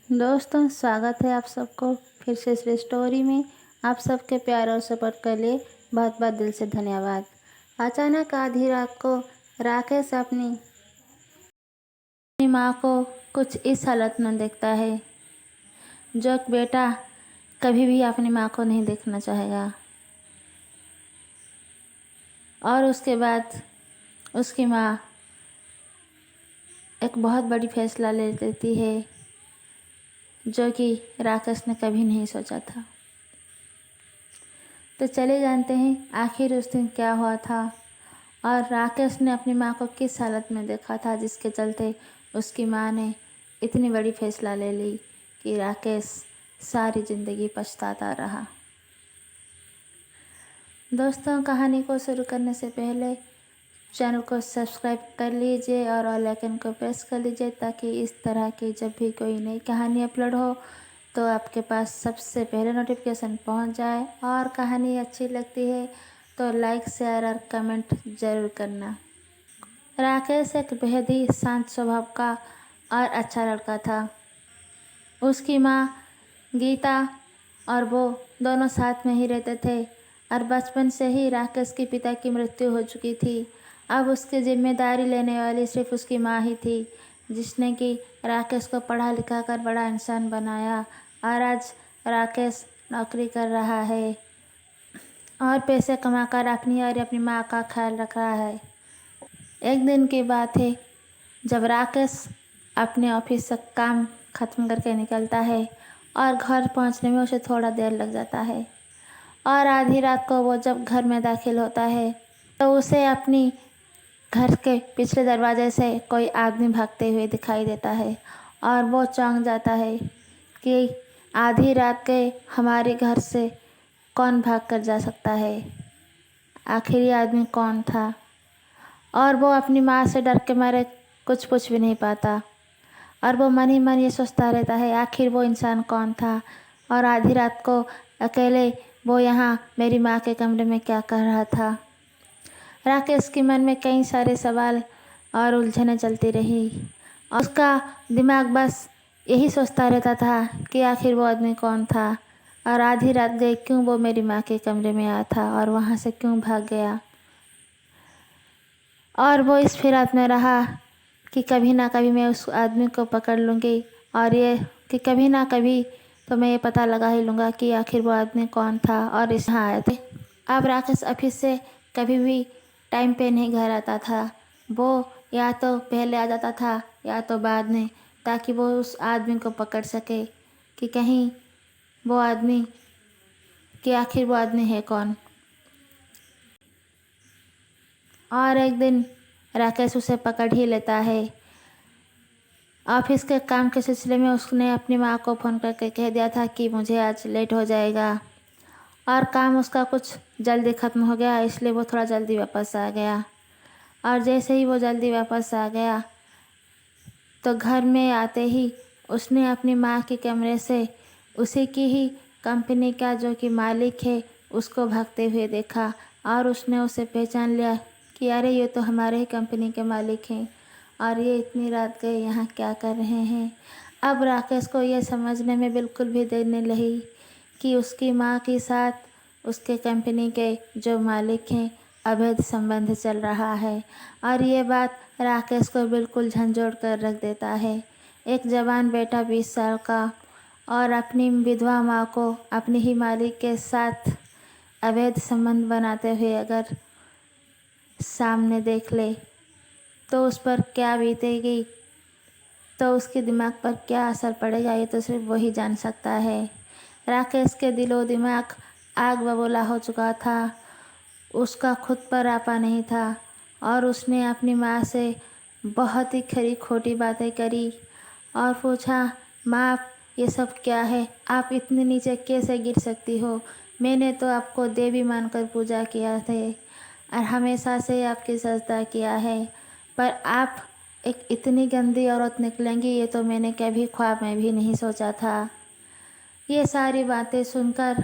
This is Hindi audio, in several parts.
दोस्तों, स्वागत है आप सबको फिर से इस स्टोरी में। आप सबके प्यार और सपोर्ट के लिए बहुत बहुत दिल से धन्यवाद। अचानक आधी रात को राकेश अपनी माँ को कुछ इस हालत में देखता है जो एक बेटा कभी भी अपनी माँ को नहीं देखना चाहेगा। और उसके बाद उसकी माँ एक बहुत बड़ी फैसला ले लेती है जो कि राकेश ने कभी नहीं सोचा था। तो चले जानते हैं आखिर उस दिन क्या हुआ था और राकेश ने अपनी माँ को किस हालत में देखा था जिसके चलते उसकी माँ ने इतनी बड़ी फैसला ले ली कि राकेश सारी ज़िंदगी पछताता रहा। दोस्तों, कहानी को शुरू करने से पहले चैनल को सब्सक्राइब कर लीजिए और ऑल आइकन को प्रेस कर लीजिए ताकि इस तरह की जब भी कोई नई कहानी अपलोड हो तो आपके पास सबसे पहले नोटिफिकेशन पहुंच जाए। और कहानी अच्छी लगती है तो लाइक शेयर और कमेंट ज़रूर करना। राकेश एक बेहद ही शांत स्वभाव का और अच्छा लड़का था। उसकी माँ गीता और वो दोनों साथ में ही रहते थे और बचपन से ही राकेश के पिता की मृत्यु हो चुकी थी। अब उसकी जिम्मेदारी लेने वाली सिर्फ उसकी माँ ही थी जिसने कि राकेश को पढ़ा लिखा कर बड़ा इंसान बनाया। और आज राकेश नौकरी कर रहा है और पैसे कमाकर अपनी और अपनी माँ का ख्याल रख रहा है। एक दिन की बात है जब राकेश अपने ऑफिस से काम ख़त्म करके निकलता है और घर पहुंचने में उसे थोड़ा देर लग जाता है। और आधी रात को वो जब घर में दाखिल होता है तो उसे अपनी घर के पिछले दरवाजे से कोई आदमी भागते हुए दिखाई देता है और वो चौंक जाता है कि आधी रात के हमारे घर से कौन भाग कर जा सकता है। आखिर ये आदमी कौन था। और वो अपनी माँ से डर के मारे कुछ पूछ भी नहीं पाता और वो मन ही मन ये सोचता रहता है आखिर वो इंसान कौन था और आधी रात को अकेले वो यहाँ मेरी माँ के कमरे में क्या कर रहा था। राकेश के मन में कई सारे सवाल और उलझनें चलती रही। उसका दिमाग बस यही सोचता रहता था कि आखिर वो आदमी कौन था और आधी रात गई क्यों वो मेरी माँ के कमरे में आया था और वहाँ से क्यों भाग गया। और वो इस फिराक में रहा कि कभी ना कभी मैं उस आदमी को पकड़ लूँगी और ये कि कभी ना कभी तो मैं ये पता लगा ही लूँगा कि आखिर वो आदमी कौन था और इस यहाँ आए थे। अब राकेश ऑफिस से कभी भी टाइम पे नहीं घर आता था। वो या तो पहले आ जाता था या तो बाद में ताकि वो उस आदमी को पकड़ सके कि कहीं वो आदमी कि आखिर वो आदमी है कौन। और एक दिन राकेश उसे पकड़ ही लेता है। ऑफिस के काम के सिलसिले में उसने अपनी माँ को फ़ोन करके कह दिया था कि मुझे आज लेट हो जाएगा और काम उसका कुछ जल्दी ख़त्म हो गया इसलिए वो थोड़ा जल्दी वापस आ गया। और जैसे ही वो जल्दी वापस आ गया तो घर में आते ही उसने अपनी माँ के कमरे से उसी की ही कंपनी का जो कि मालिक है उसको भागते हुए देखा और उसने उसे पहचान लिया कि अरे ये तो हमारे ही कंपनी के मालिक हैं और ये इतनी रात गए यहाँ क्या कर रहे हैं। अब राकेश को यह समझने में बिल्कुल भी देर नहीं लगी कि उसकी माँ के साथ उसके कंपनी के जो मालिक हैं अवैध संबंध चल रहा है। और ये बात राकेश को बिल्कुल झंझोड़ कर रख देता है। एक जवान बेटा 20 साल का और अपनी विधवा माँ को अपने ही मालिक के साथ अवैध संबंध बनाते हुए अगर सामने देख ले तो उस पर क्या बीतेगी, तो उसके दिमाग पर क्या असर पड़ेगा ये तो सिर्फ वही जान सकता है। राकेश के दिलो दिमाग आग बबूला हो चुका था। उसका खुद पर आपा नहीं था और उसने अपनी माँ से बहुत ही खरी खोटी बातें करी और पूछा, माँ ये सब क्या है, आप इतने नीचे कैसे गिर सकती हो। मैंने तो आपको देवी मानकर पूजा किया थे और हमेशा से आपकी सजदा किया है, पर आप एक इतनी गंदी औरत निकलेंगी ये तो मैंने कभी ख्वाब में भी नहीं सोचा था। ये सारी बातें सुनकर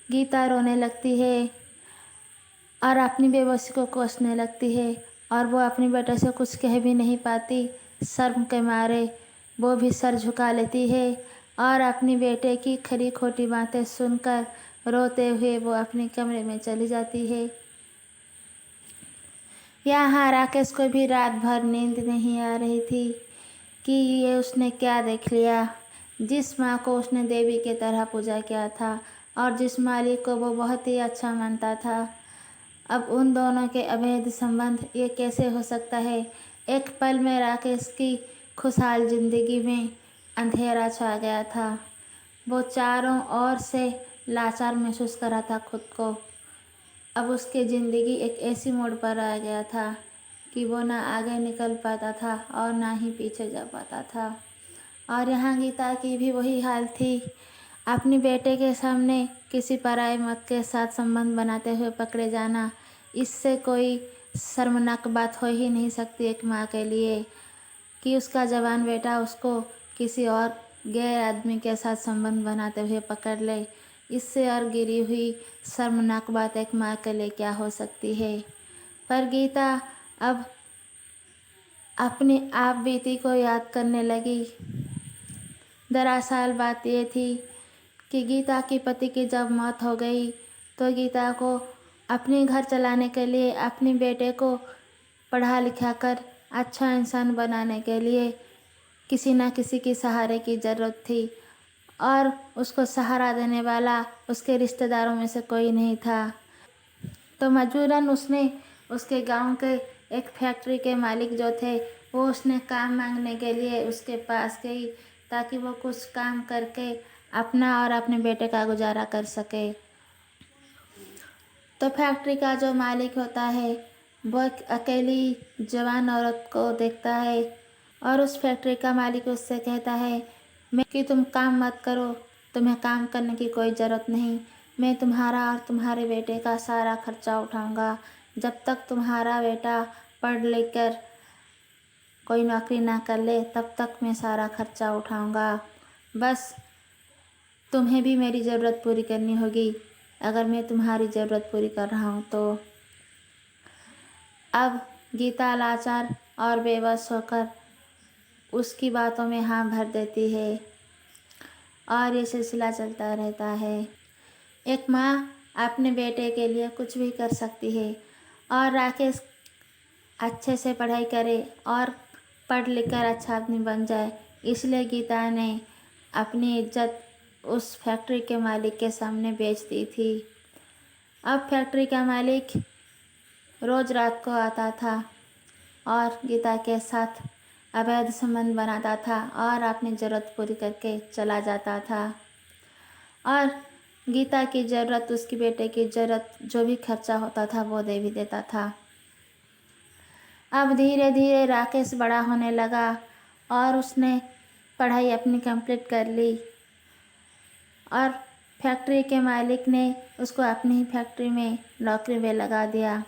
गीता रोने लगती है और अपनी बेबसी को कोसने लगती है और वो अपनी बेटे से कुछ कह भी नहीं पाती शर्म के मारे। वो भी सर झुका लेती है और अपनी बेटे की खरी खोटी बातें सुनकर रोते हुए वो अपने कमरे में चली जाती है। यहाँ राकेश को भी रात भर नींद नहीं आ रही थी कि ये उसने क्या देख लिया। जिस माँ को उसने देवी की तरह पूजा किया था और जिस मालिक को वो बहुत ही अच्छा मानता था, अब उन दोनों के अवैध संबंध ये कैसे हो सकता है। एक पल में राकेश की खुशहाल जिंदगी में अंधेरा छा गया था। वो चारों ओर से लाचार महसूस कर रहा था खुद को। अब उसकी ज़िंदगी एक ऐसी मोड़ पर आ गया था कि वो ना आगे निकल पाता था और ना ही पीछे जा पाता था। और यहाँ गीता की भी वही हाल थी। अपने बेटे के सामने किसी पराये मर्द के साथ संबंध बनाते हुए पकड़े जाना, इससे कोई शर्मनाक बात हो ही नहीं सकती एक माँ के लिए कि उसका जवान बेटा उसको किसी और गैर आदमी के साथ संबंध बनाते हुए पकड़ ले। इससे और गिरी हुई शर्मनाक बात एक माँ के लिए क्या हो सकती है। पर गीता अब अपनी आप बीती को याद करने लगी। दरअसल बात ये थी कि गीता के पति की जब मौत हो गई तो गीता को अपने घर चलाने के लिए अपने बेटे को पढ़ा लिखा कर अच्छा इंसान बनाने के लिए किसी न किसी के सहारे की ज़रूरत थी और उसको सहारा देने वाला उसके रिश्तेदारों में से कोई नहीं था। तो मजबूरन उसने उसके गांव के एक फैक्ट्री के मालिक जो थे वो उसने काम मांगने के लिए उसके पास गई ताकि वो कुछ काम करके अपना और अपने बेटे का गुजारा कर सके। तो फैक्ट्री का जो मालिक होता है वो एक अकेली जवान औरत को देखता है और उस फैक्ट्री का मालिक उससे कहता है मैं कि तुम काम मत करो, तुम्हें काम करने की कोई ज़रूरत नहीं, मैं तुम्हारा और तुम्हारे बेटे का सारा खर्चा उठाऊंगा। जब तक तुम्हारा बेटा पढ़ लिख कर कोई नौकरी ना कर ले तब तक मैं सारा खर्चा उठाऊंगा। बस तुम्हें भी मेरी ज़रूरत पूरी करनी होगी अगर मैं तुम्हारी ज़रूरत पूरी कर रहा हूँ तो। अब गीता लाचार और बेबस होकर उसकी बातों में हाँ भर देती है और ये सिलसिला चलता रहता है। एक माँ अपने बेटे के लिए कुछ भी कर सकती है और राकेश अच्छे से पढ़ाई करे और पढ़ लिख कर अच्छा आदमी बन जाए, इसलिए गीता ने अपनी इज्जत उस फैक्ट्री के मालिक के सामने बेच दी थी। अब फैक्ट्री का मालिक रोज़ रात को आता था और गीता के साथ अवैध संबंध बनाता था और अपनी ज़रूरत पूरी करके चला जाता था और गीता की ज़रूरत, उसकी बेटे की ज़रूरत, जो भी खर्चा होता था वो दे भी देता था। अब धीरे धीरे राकेश बड़ा होने लगा और उसने पढ़ाई अपनी कंप्लीट कर ली और फैक्ट्री के मालिक ने उसको अपनी ही फैक्ट्री में नौकरी में लगा दिया।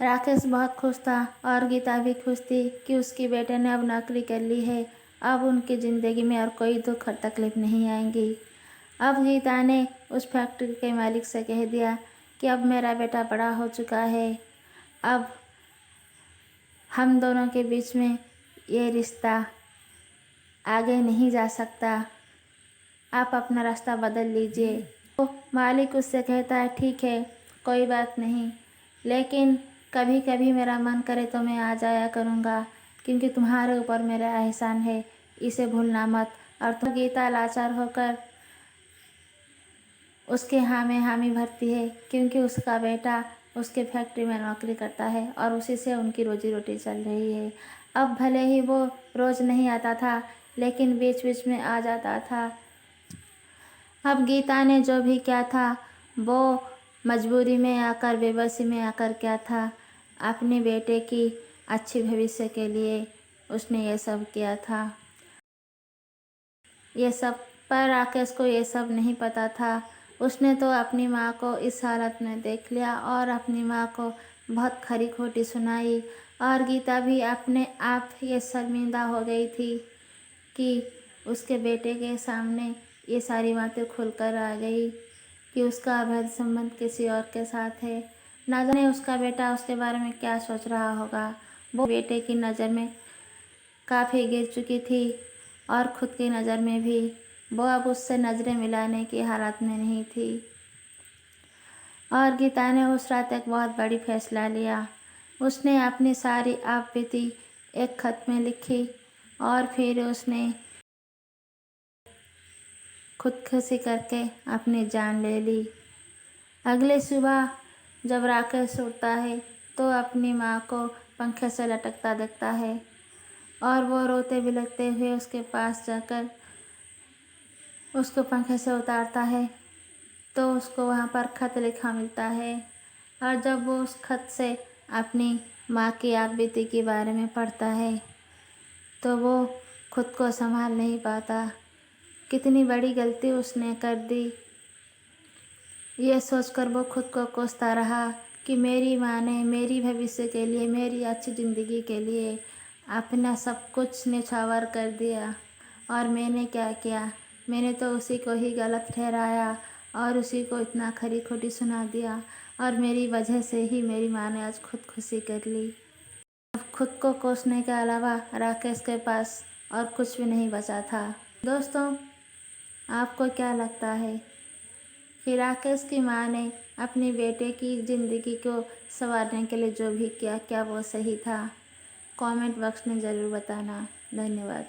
राकेश बहुत खुश था और गीता भी खुश थी कि उसके बेटे ने अब नौकरी कर ली है। अब उनकी ज़िंदगी में और कोई दुख और तकलीफ नहीं आएंगी। अब गीता ने उस फैक्ट्री के मालिक से कह दिया कि अब मेरा बेटा बड़ा हो चुका है, अब हम दोनों के बीच में ये रिश्ता आगे नहीं जा सकता, आप अपना रास्ता बदल लीजिए। तो मालिक उससे कहता है ठीक है कोई बात नहीं, लेकिन कभी कभी मेरा मन करे तो मैं आ जाया करूँगा क्योंकि तुम्हारे ऊपर मेरा एहसान है, इसे भूलना मत। और तो गीता लाचार होकर उसके हाँ में हामी भरती है क्योंकि उसका बेटा उसके फैक्ट्री में नौकरी करता है और उसी से उनकी रोजी रोटी चल रही है। अब भले ही वो रोज़ नहीं आता था लेकिन बीच बीच में आ जाता था। अब गीता ने जो भी किया था वो मजबूरी में आकर, बेबसी में आकर क्या था, अपने बेटे की अच्छी भविष्य के लिए उसने ये सब किया था। ये सब पर राकेश को ये सब नहीं पता था। उसने तो अपनी माँ को इस हालत में देख लिया और अपनी माँ को बहुत खरी खोटी सुनाई और गीता भी अपने आप ये शर्मिंदा हो गई थी कि उसके बेटे के सामने ये सारी बातें खुलकर आ गई कि उसका अवैध संबंध किसी और के साथ है। ना जाने उसका बेटा उसके बारे में क्या सोच रहा होगा। वो बेटे की नज़र में काफ़ी गिर चुकी थी और खुद की नज़र में भी वो अब उससे नज़रें मिलाने की हालत में नहीं थी। और गीता ने उस रात एक बहुत बड़ी फैसला लिया। उसने अपनी सारी आप बीती एक खत में लिखी और फिर उसने खुदकुशी करके अपनी जान ले ली। अगली सुबह जब राकेश उठता है तो अपनी माँ को पंखे से लटकता देखता है और वो रोते बिलखते हुए उसके पास जाकर उसको पंखे से उतारता है तो उसको वहाँ पर खत लिखा मिलता है। और जब वो उस खत से अपनी माँ की आप बीती के बारे में पढ़ता है तो वो खुद को संभाल नहीं पाता। कितनी बड़ी गलती उसने कर दी, ये सोचकर वो खुद को कोसता रहा कि मेरी माँ ने मेरी भविष्य के लिए, मेरी अच्छी ज़िंदगी के लिए अपना सब कुछ न्यौछावर कर दिया और मैंने क्या किया। मैंने तो उसी को ही गलत ठहराया और उसी को इतना खरी खोटी सुना दिया और मेरी वजह से ही मेरी माँ ने आज खुदकुशी कर ली। अब खुद को कोसने के अलावा राकेश के पास और कुछ भी नहीं बचा था। दोस्तों, आपको क्या लगता है कि राकेश की माँ ने अपने बेटे की ज़िंदगी को संवारने के लिए जो भी किया, क्या वो सही था? कमेंट बॉक्स में ज़रूर बताना। धन्यवाद।